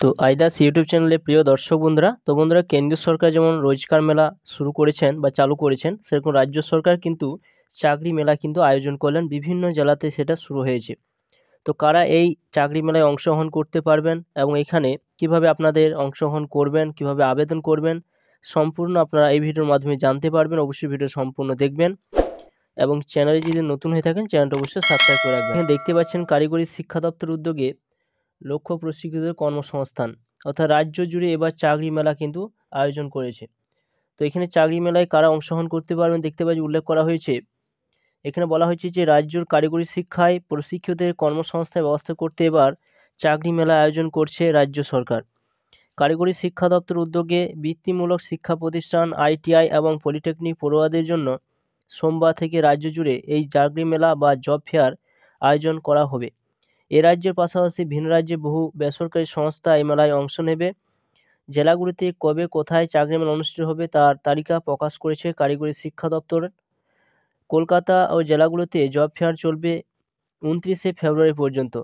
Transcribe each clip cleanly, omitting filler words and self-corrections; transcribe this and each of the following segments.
তো আইদাস ইউটিউব চ্যানেলে প্রিয় দর্শক বন্ধুরা, কেন্দ্রীয় সরকার যেমন রোজগার মেলা শুরু করেছেন বা চালু করেছেন, সেরকম রাজ্য সরকার কিন্তু চাকরি মেলা কিন্তু আয়োজন করলেন। বিভিন্ন জেলাতে সেটা শুরু হয়েছে। তো কারা এই চাকরি মেলায় অংশগ্রহণ করতে পারবেন এবং এখানে কিভাবে আপনাদের অংশগ্রহণ করবেন, কিভাবে আবেদন করবেন, সম্পূর্ণ আপনারা এই ভিডিওর মাধ্যমে জানতে পারবেন। অবশ্যই ভিডিও সম্পূর্ণ দেখবেন এবং চ্যানেলে যদি নতুন হয়ে থাকেন চ্যানেলটা অবশ্যই সাবস্ক্রাইব করে রাখবেন। এখানে দেখতে পাচ্ছেন কারিগরি শিক্ষা দপ্তর উদ্যোগে লক্ষ্য প্রশিক্ষিতদের কর্মসংস্থান, অর্থাৎ রাজ্য জুড়ে এবার চাকরি মেলা কিন্তু আয়োজন করেছে। তো এখানে চাকরি মেলায় কারা অংশগ্রহণ করতে পারবেন দেখতে পাচ্ছি উল্লেখ করা হয়েছে। এখানে বলা হয়েছে যে রাজ্যের কারিগরি শিক্ষায় প্রশিক্ষিতদের কর্মসংস্থান ব্যবস্থা করতে এবার চাকরি মেলা আয়োজন করছে রাজ্য সরকার। কারিগরি শিক্ষা দপ্তর উদ্যোগে বৃত্তিমূলক শিক্ষা প্রতিষ্ঠান, আইটিআই এবং পলিটেকনিক পড়ুয়াদের জন্য সোমবার থেকে রাজ্য জুড়ে এই চাকরি মেলা বা জব ফেয়ার আয়োজন করা হবে। এ রাজ্যের পাশাপাশি ভিন রাজ্যে বহু বেসরকারি সংস্থা এই মেলায় অংশ নেবে। জেলাগুলিতে কবে কোথায় চাকরি মেলা অনুষ্ঠিত হবে তার তালিকা প্রকাশ করেছে কারিগরি শিক্ষা দপ্তর। কলকাতা ও জেলাগুলোতে জব ফেয়ার চলবে 29শে ফেব্রুয়ারি পর্যন্ত।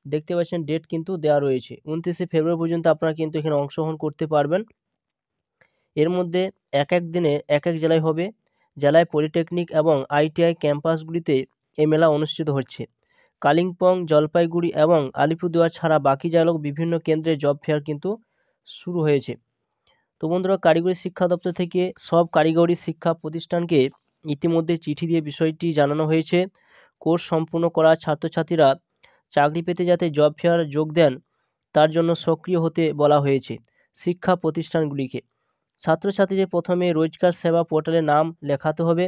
দেখতে পাচ্ছেন ডেট কিন্তু দেওয়া রয়েছে, 29শে ফেব্রুয়ারি পর্যন্ত আপনারা কিন্তু এখানে অংশগ্রহণ করতে পারবেন। এর মধ্যে এক এক দিনে এক এক জেলায় হবে। জেলায় পলিটেকনিক এবং আইটিআই ক্যাম্পাসগুলিতে এই মেলা অনুষ্ঠিত হচ্ছে। কালিম্পং, জলপাইগুড়ি এবং আলিপুরদুয়ার ছাড়া বাকি জেলায় বিভিন্ন কেন্দ্রে জব ফেয়ার কিন্তু শুরু হয়েছে। তো বন্ধুরা, কারিগরি শিক্ষা দপ্তর থেকে সব কারিগরি শিক্ষা প্রতিষ্ঠানকে ইতিমধ্যে চিঠি দিয়ে বিষয়টি জানানো হয়েছে। কোর্স সম্পূর্ণ করা ছাত্রছাত্রীরা চাকরি পেতে যাতে জব ফেয়ার যোগ দেন তার জন্য সক্রিয় হতে বলা হয়েছে শিক্ষা প্রতিষ্ঠানগুলিকে। ছাত্রছাত্রীদের প্রথমে রোজগার সেবা পোর্টালে নাম লেখাতে হবে।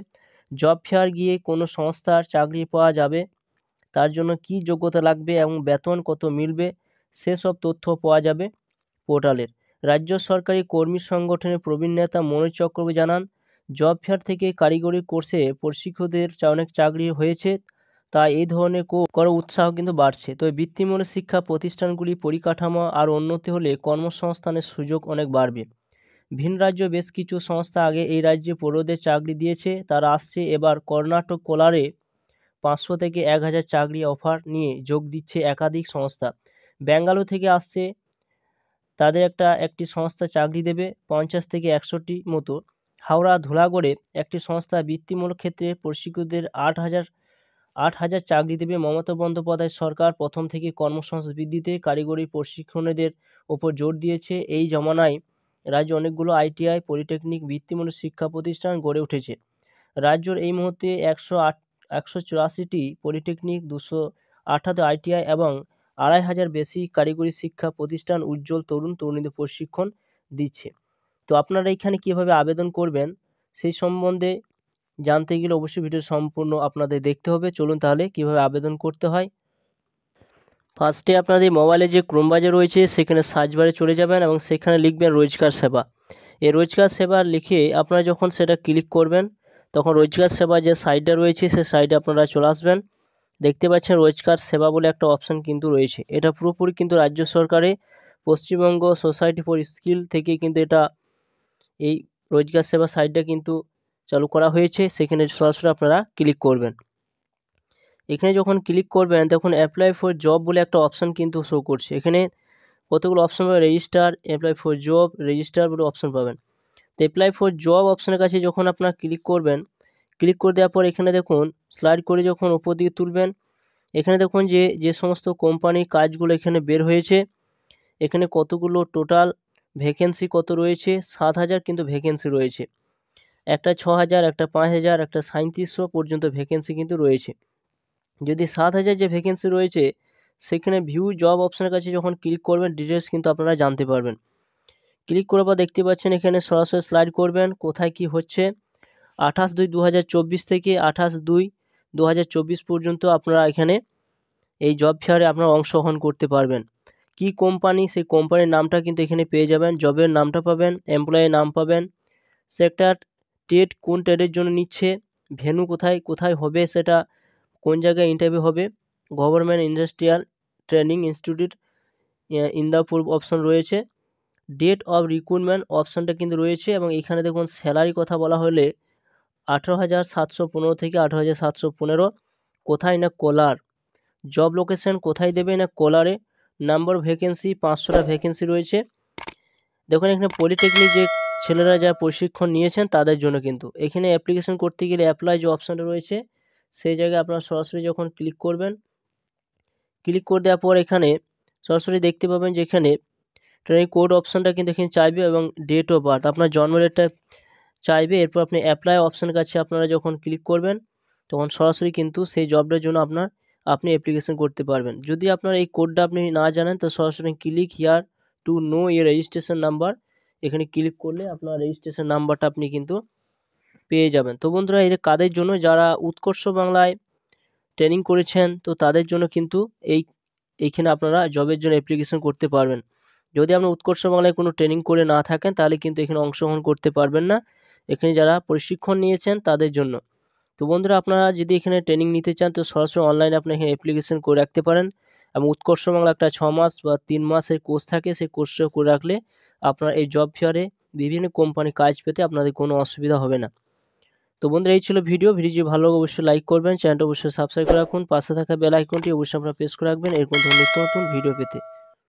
জব ফেয়ার গিয়ে কোনো সংস্থার চাকরি পাওয়া যাবে, তার জন্য কী যোগ্যতা লাগবে এবং বেতন কত মিলবে সেসব তথ্য পাওয়া যাবে পোর্টালের। রাজ্য সরকারি কর্মী সংগঠনের প্রবীণ নেতা মনোজ চক্রবর্তী জানান, জব ফেয়ার থেকে কারিগরি কোর্সে প্রশিক্ষকদের অনেক চাকরি হয়েছে, তাই এই ধরনের করার উৎসাহ কিন্তু বাড়ছে। তো বৃত্তিমূলক শিক্ষা প্রতিষ্ঠানগুলি পরিকাঠামো আর উন্নতি হলে কর্মসংস্থানের সুযোগ অনেক বাড়বে। ভিন রাজ্য বেশ কিছু সংস্থা আগে এই রাজ্যে পড়ুয়াদের চাকরি দিয়েছে, তারা আসছে এবার কর্ণাটক কোলারে 500 থেকে 1000 চাকরি অফার নিয়ে যোগ দিচ্ছে একাধিক সংস্থা। ব্যাঙ্গালোর থেকে আসছে, তাদের একটি সংস্থা চাকরি দেবে 50 থেকে 100টি মতো। হাওড়া ধুলাগড়ে একটি সংস্থা বৃত্তিমূলক ক্ষেত্রে প্রশিক্ষকদের 8,000 চাকরি দেবে। মমতা বন্দ্যোপাধ্যায় সরকার প্রথম থেকে কর্মসংস্থান বৃদ্ধিতে কারিগরি প্রশিক্ষণের ওপর জোর দিয়েছে। এই জমানায় রাজ্যে অনেকগুলো আইটিআই, পলিটেকনিক, বৃত্তিমূলক শিক্ষা প্রতিষ্ঠান গড়ে উঠেছে। রাজ্যের এই মুহূর্তে 184টি পলিটেকনিক, 278 আইটিআই এবং 2,500 বেশি কারিগরি শিক্ষা প্রতিষ্ঠান উজ্জ্বল তরুণ তরুণীদের প্রশিক্ষণ দিচ্ছে। তো আপনারা এখানে কিভাবে আবেদন করবেন সেই সম্বন্ধে জানতে গেলে অবশ্যই ভিডিও সম্পূর্ণ আপনাদের দেখতে হবে। চলুন তাহলে কিভাবে আবেদন করতে হয়। ফার্স্টে আপনাদের মোবাইলে যে ক্রোম ব্রাউজার রয়েছে সেখানে সার্চ বারে চলে যাবেন এবং সেখানে লিখবেন রোজগার সেবা। এই রোজগার সেবা লিখে আপনারা যখন সেটা ক্লিক করবেন তখন রোজগার সেবা যে সাইটটা রয়েছে সেই সাইটে আপনারা চলে আসবেন। দেখতে পাচ্ছেন রোজগার সেবা বলে একটা অপশান কিন্তু রয়েছে। এটা পুরোপুরি কিন্তু রাজ্য সরকারের পশ্চিমবঙ্গ সোসাইটি ফর স্কিল থেকে কিন্তু এই রোজগার সেবা সাইটটা কিন্তু চালু করা হয়েছে। সেখানে সরাসরি আপনারা ক্লিক করবেন। এখানে যখন ক্লিক করবেন তখন অ্যাপ্লাই ফর জব বলে একটা অপশান কিন্তু শো করছে। এখানে কতগুলো অপশান পাবেন, register, apply for job, register বলে অপশান পাবেন। তো অ্যাপ্লাই ফর জব অপশানের কাছে যখন আপনারা ক্লিক করবেন, ক্লিক করে দেওয়ার পর এখানে দেখুন স্লাইড করে যখন উপর দিকে তুলবেন, এখানে দেখুন যে সমস্ত কোম্পানির কাজগুলো এখানে বের হয়েছে। এখানে কতগুলো টোটাল ভ্যাকেন্সি কত রয়েছে, 7,000 কিন্তু ভ্যাকেন্সি রয়েছে। একটা 6,000, একটা 5,000, একটা 3700 পর্যন্ত ভ্যাকেন্সি কিন্তু রয়েছে। যদি 7,000 যে ভ্যাকেন্সি রয়েছে সেখানে ভিউ জব অপশানের কাছে যখন ক্লিক করবেন ডিটেলস কিন্তু আপনারা জানতে পারবেন। ক্লিক করার পর দেখতে পাচ্ছেন এখানে সরাসরি স্লাইড করবেন কোথায় কি হচ্ছে। 28/2/2024 থেকে 28/2/2024 পর্যন্ত আপনারা এখানে এই জব ফেয়ারে আপনারা অংশগ্রহণ করতে পারবেন। কি কোম্পানি সেই কোম্পানির নামটা কিন্তু এখানে পেয়ে যাবেন, জবের নামটা পাবেন, এমপ্লয়ের নাম পাবেন, সেক্টর, ট্রেড কোন ট্রেডের জন্য নিচ্ছে, ভেন্যু কোথায় হবে, সেটা কোন জায়গায় ইন্টারভিউ হবে, government industrial training institute Indapur option রয়েছে, ডেট অফ রিক্রুটমেন্ট অপশানটা কিন্তু রয়েছে এবং এখানে দেখুন স্যালারি কথা বলা হলে 18,715 থেকে 18,715। কোথায় না কোলার। জব লোকেশন কোথায় দেবে না কোলারে। নাম্বার ভ্যাকেন্সি 500টা ভ্যাকেন্সি রয়েছে। দেখুন এখানে পলিটেকনিক যে ছেলেরা যারা প্রশিক্ষণ নিয়েছেন তাদের জন্য কিন্তু এখানে অ্যাপ্লিকেশন করতে গেলে অ্যাপ্লাই যে অপশানটা রয়েছে সেই জায়গায় আপনারা সরাসরি যখন ক্লিক করবেন, ক্লিক করে দেওয়ার পর এখানে সরাসরি দেখতে পাবেন যে এখানে ট্রেনিং কোড অপশানটা কিন্তু এখানে চাইবে এবং ডেট অফ বার্থ আপনার জন্ম ডেটটা চাইবে। এরপর আপনি অ্যাপ্লাই অপশান কাছে আপনারা যখন ক্লিক করবেন তখন সরাসরি কিন্তু সেই জবটার জন্য আপনি অ্যাপ্লিকেশন করতে পারবেন। যদি আপনার এই কোডটা আপনি না জানেন তো সরাসরি ক্লিক হিয়ার টু নো এর রেজিস্ট্রেশন নাম্বার, এখানে ক্লিক করলে আপনার রেজিস্ট্রেশন নাম্বারটা আপনি কিন্তু পেয়ে যাবেন। তো বন্ধুরা এটা কাদের জন্য, যারা উৎকর্ষ বাংলায় ট্রেনিং করেছেন তো তাদের জন্য কিন্তু এইখানে আপনারা জবের জন্য অ্যাপ্লিকেশন করতে পারবেন। যদি আপনি উৎকর্ষ বাংলায় কোনো ট্রেনিং করে না থাকেন তাহলে কিন্তু এখানে অংশগ্রহণ করতে পারবেন না। এখানে যারা প্রশিক্ষণ নিয়েছেন তাদের জন্য। তো বন্ধুরা আপনারা যদি এখানে ট্রেনিং নিতে চান তো সরাসরি অনলাইনে আপনি এখানে অ্যাপ্লিকেশন করে রাখতে পারেন এবং উৎকর্ষ বাংলা একটা 6 মাস বা 3 মাসের কোর্স থাকে, সেই কোর্সটা করে রাখলে আপনার এই জব ফেয়ারে বিভিন্ন কোম্পানি কাজ পেতে আপনাদের কোনো অসুবিধা হবে না। তো বন্ধুরা এই ছিল ভিডিও যদি ভালো লাগে অবশ্যই লাইক করবেন, চ্যানেলটা অবশ্যই সাবস্ক্রাইব করে রাখুন, পাশে থাকা বেল আইকনটি অবশ্যই আপনারা প্রেস করে রাখবেন এরকম নিত্য নতুন ভিডিও পেতে।